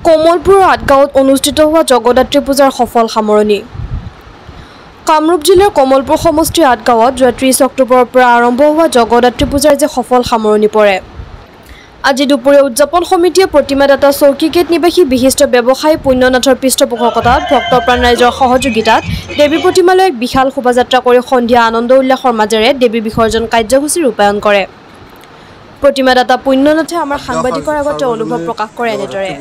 কমলপুৰৰ আটগাঁৱত অনুষ্ঠিত হোৱা জগদ্ধাত্ৰী পূজাৰ সফল সামৰণি। কামৰূপ জিলাৰ কমলপুৰ সমষ্টিৰ আটগাঁৱত যোৱা 30 অক্টোবৰৰ পৰা আৰম্ভ হোৱা জগদ্ধাত্ৰী পূজাৰ যে সফল সামৰণি পৰে। আজি দুপৰীয়া উদযাপন সমিতিয়ে প্ৰতিমাদাতা চৌকিগেট নিবাসী বিশিষ্ট ব্যৱসায়ী পুণ্যনাথৰ পৃষ্ঠপোষকতাত ভক্তপ্ৰাণ ৰাইজৰ সহযোগিতাত দেৱী প্ৰতিমালৈ এক বিশাল শোভাযাত্ৰা কৰি সন্ধিয়া আনন্দ উল্লাসৰ মাজেৰে দেৱী বিসৰ্জন কাৰ্যসূচী ৰূপায়ণ কৰে। প্ৰতিমাদাতা পুণ্যনাথে আমাৰ সাংবাদিকৰ আগতে অনুভৱ প্ৰকাশ কৰে এনেদৰে।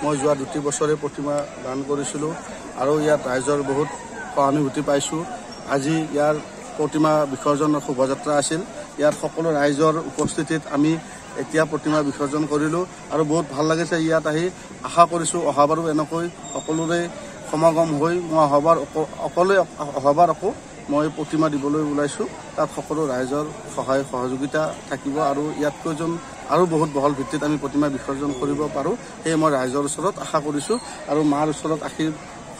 মই যোৱা 2 বছৰে প্ৰতিমা দান কৰিছিলোঁ আৰু ইয়াত ৰাইজৰ বহুত সহানুভূতি পাইছোঁ। আজি ইয়াৰ প্ৰতিমা বিসৰ্জনৰ শোভাযাত্ৰা আছিল। ইয়াত সকলো ৰাইজৰ উপস্থিতিত আমি এতিয়া প্ৰতিমা বিসৰ্জন কৰিলোঁ আৰু বহুত ভাল লাগিছে ইয়াত আহি। আশা কৰিছোঁ অহাবাৰো এনেকৈ সকলোৰে সমাগম হৈ মই অহাবাৰ আকৌ মই প্ৰতিমা দিবলৈ ওলাইছোঁ। তাত সকলো ৰাইজৰ সহায় সহযোগিতা থাকিব আৰু ইয়াতকৈ যেন আৰু বহুত বহল ভিত্তিত আমি প্ৰতিমা বিসৰ্জন কৰিব পাৰোঁ, সেয়ে মই ৰাইজৰ ওচৰত আশা কৰিছোঁ আৰু মাৰ ওচৰত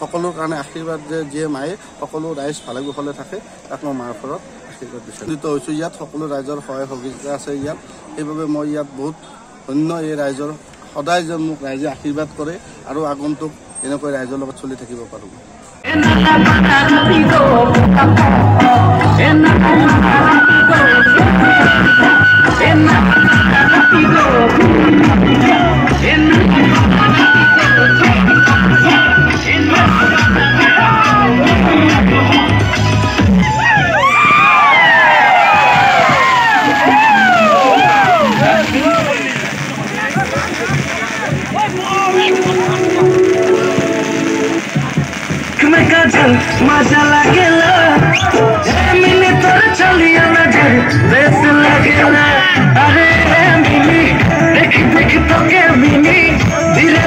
সকলোৰ কাৰণে আশীৰ্বাদ যে মায়ে সকলো ৰাইজ ভালে কুশলে থাকে, তাক মই মাৰ ওচৰত আশীৰ্বাদ বিচাৰিত হৈছোঁ। ইয়াত সকলো ৰাইজৰ সহায় সহযোগিতা আছে ইয়াত, সেইবাবে মই ইয়াত বহুত ধন্য এই ৰাইজৰ। সদায় যেন মোক ৰাইজে আশীৰ্বাদ কৰে আৰু আগন্তুক এনেকৈ ৰাইজৰ লগত চলি থাকিব পাৰোঁ। मजा लागेला मिनी तोर चलिया नजर बेस लागेला अरे मिनी देख देख तो के मिनी धीरे